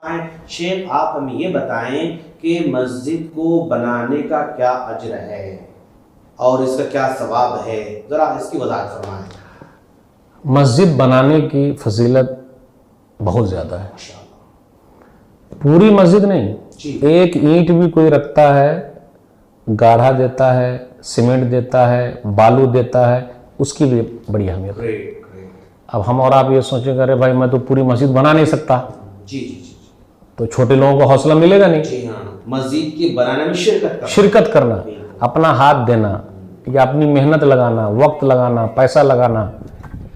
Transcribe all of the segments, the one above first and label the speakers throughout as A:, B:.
A: شیخ آپ ہمیں یہ بتائیں کہ مسجد کو بنانے کا کیا اجر ہے اور اس کا کیا ثواب ہے، ذرا اس کی وضاحت فرمائیں۔
B: مسجد بنانے کی فضیلت بہت زیادہ ہے، پوری مسجد نہیں، ایک اینٹ بھی کوئی رکھتا ہے، گاڑھا دیتا ہے، سیمنٹ دیتا ہے، بالو دیتا ہے، اس کی بھی بڑی اہمیت ہے۔ اب ہم اور آپ یہ سوچیں گے ارے بھائی میں تو پوری مسجد بنا نہیں سکتا، تو چھوٹے لوگوں کو حوصلہ ملے گا نہیں۔
A: مسجد کی بنانے میں
B: شرکت کرنا، اپنا ہاتھ دینا یا اپنی محنت لگانا، وقت لگانا، پیسہ لگانا،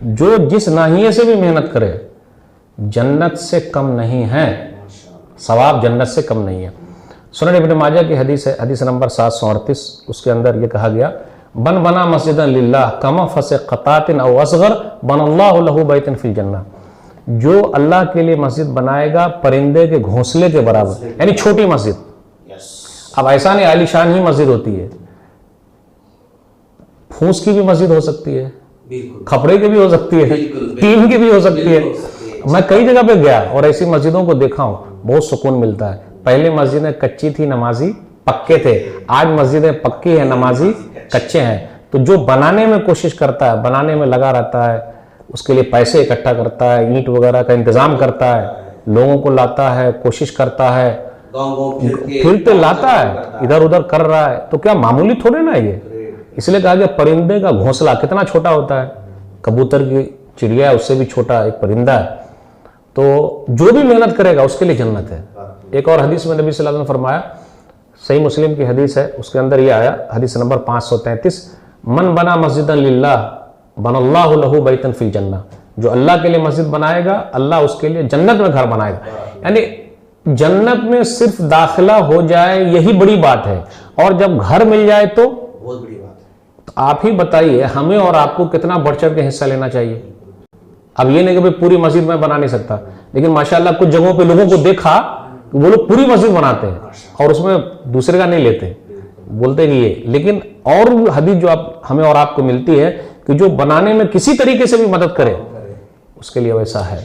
B: جو جس ناحیے سے بھی محنت کرے جنت سے کم نہیں ہے، ثواب جنت سے کم نہیں ہے۔ سنن ابن ماجہ کی حدیث ہے، حدیث نمبر 738، اس کے اندر یہ کہا گیا بن بنا مسجدا للہ کمفس قطات او اصغر بن اللہ لہ بیتا فی الجنہ، جو اللہ کے لیے مسجد بنائے گا پرندے کے گھونسلے کے برابر، یعنی چھوٹی مسجد۔ اب ایسا نہیں عالی شان ہی مسجد ہوتی ہے، پھوس کی بھی مسجد ہو سکتی ہے، کھپڑے کی بھی ہو سکتی ہے، ٹین کی بھی ہو سکتی ہے۔ میں کئی جگہ پہ گیا اور ایسی مسجدوں کو دیکھا ہوں، بہت سکون ملتا ہے۔ پہلے مسجدیں کچی تھی، نمازی پکے تھے، آج مسجدیں پکی ہیں، نمازی کچے ہیں۔ تو جو بنانے میں کوشش کرتا ہے، بنانے میں لگا رہتا ہے، اس کے لیے پیسے اکٹھا کرتا ہے، اینٹ وغیرہ کا انتظام کرتا ہے، لوگوں کو لاتا ہے، کوشش کرتا ہے، پھرتے لاتا ہے، ادھر ادھر کر رہا ہے، تو کیا معمولی تھوڑے نا یہ؟ اس لیے کہا کہ پرندے کا گھونسلہ کتنا چھوٹا ہوتا ہے، کبوتر کی چڑیا ہے اس سے بھی چھوٹا ایک پرندہ ہے، تو جو بھی محنت کرے گا اس کے لیے جنت ہے۔ ایک اور حدیث میں نبی صلی اللہ علیہ وسلم نے فرمایا، صحیح مسلم کی حدیث ہے، اس کے اندر یہ آیا، حدیث نمبر 533، من بنا مسجدا للہ بن اللہ لہ بیتا فی الجنہ، جو اللہ کے لیے مسجد بنائے گا اللہ اس کے لیے جنت میں گھر بنائے گا۔ یعنی جنت میں صرف داخلہ ہو جائے یہی بڑی بات ہے، اور جب گھر مل جائے تو
A: بہت بڑی بات ہے۔
B: تو آپ ہی بتائیے ہمیں اور آپ کو کتنا بڑھ چڑھ کے حصہ لینا چاہیے۔ اب یہ نہیں کہ پوری مسجد میں بنا نہیں سکتا، لیکن ماشاءاللہ کچھ جگہوں پہ لوگوں کو دیکھا کہ وہ لوگ پوری مسجد بناتے ہیں اور اس میں دوسرے کا نہیں لیتے، بولتے کہ یہ۔ لیکن اور حدیث جو ہمیں اور آپ کو ملتی ہے کہ جو بنانے میں کسی طریقے سے بھی مدد کرے اس کے لیے ویسا ہے۔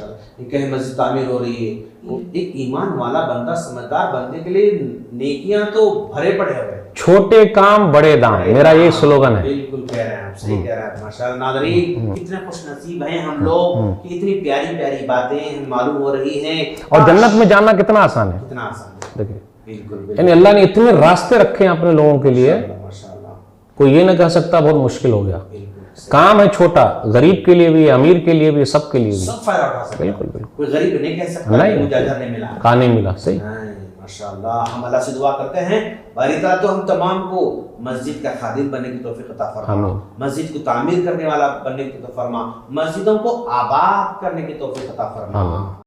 A: کہیں مسجد تعمیر ہو رہی ہے، ایک ایمان والا بندہ سمجھدار بننے کے لیے نیکیاں تو بھرے پڑے ہوئے،
B: چھوٹے کام بڑے دام، میرا یہ سلوگن ہے۔
A: بالکل کہہ رہے ہیں آپ، صحیح کہہ رہے ہیں ماشاءاللہ۔ ناظرین اتنے خوش نصیب ہیں ہم لوگ کہ اتنی پیاری پیاری باتیں معلوم ہو رہی ہیں،
B: اور جنت میں جانا کتنا آسان ہے،
A: کتنا آسان ہے،
B: دیکھیں
A: بالکل
B: یعنی اللہ نے اتنے راستے رکھے ہیں اپنے لوگوں کے لیے،
A: ماشاءاللہ۔
B: کوئی یہ نہ کہہ سکتا بہت مشکل ہو گیا۔ کام ہے چھوٹا، غریب کے لیے بھی، امیر کے لیے بھی، سب کے لیے بھی،
A: سب فائدہ اٹھا سکتا ہے۔
B: بالکل بالکل،
A: کوئی غریب نہیں کہہ سکتا
B: نہیں،
A: مجھے اجر نہیں ملا،
B: کہاں نہیں ملا، صحیح۔
A: ماشاءاللہ۔ ہم اللہ سے دعا کرتے ہیں باری تعالیٰ تو ہم تمام کو مسجد کا خادم بننے کی توفیق عطا فرما، مسجد کو تعمیر کرنے والا بننے کی توفیق فرما، مسجدوں کو آباد کرنے کی توفیق عطا فرما۔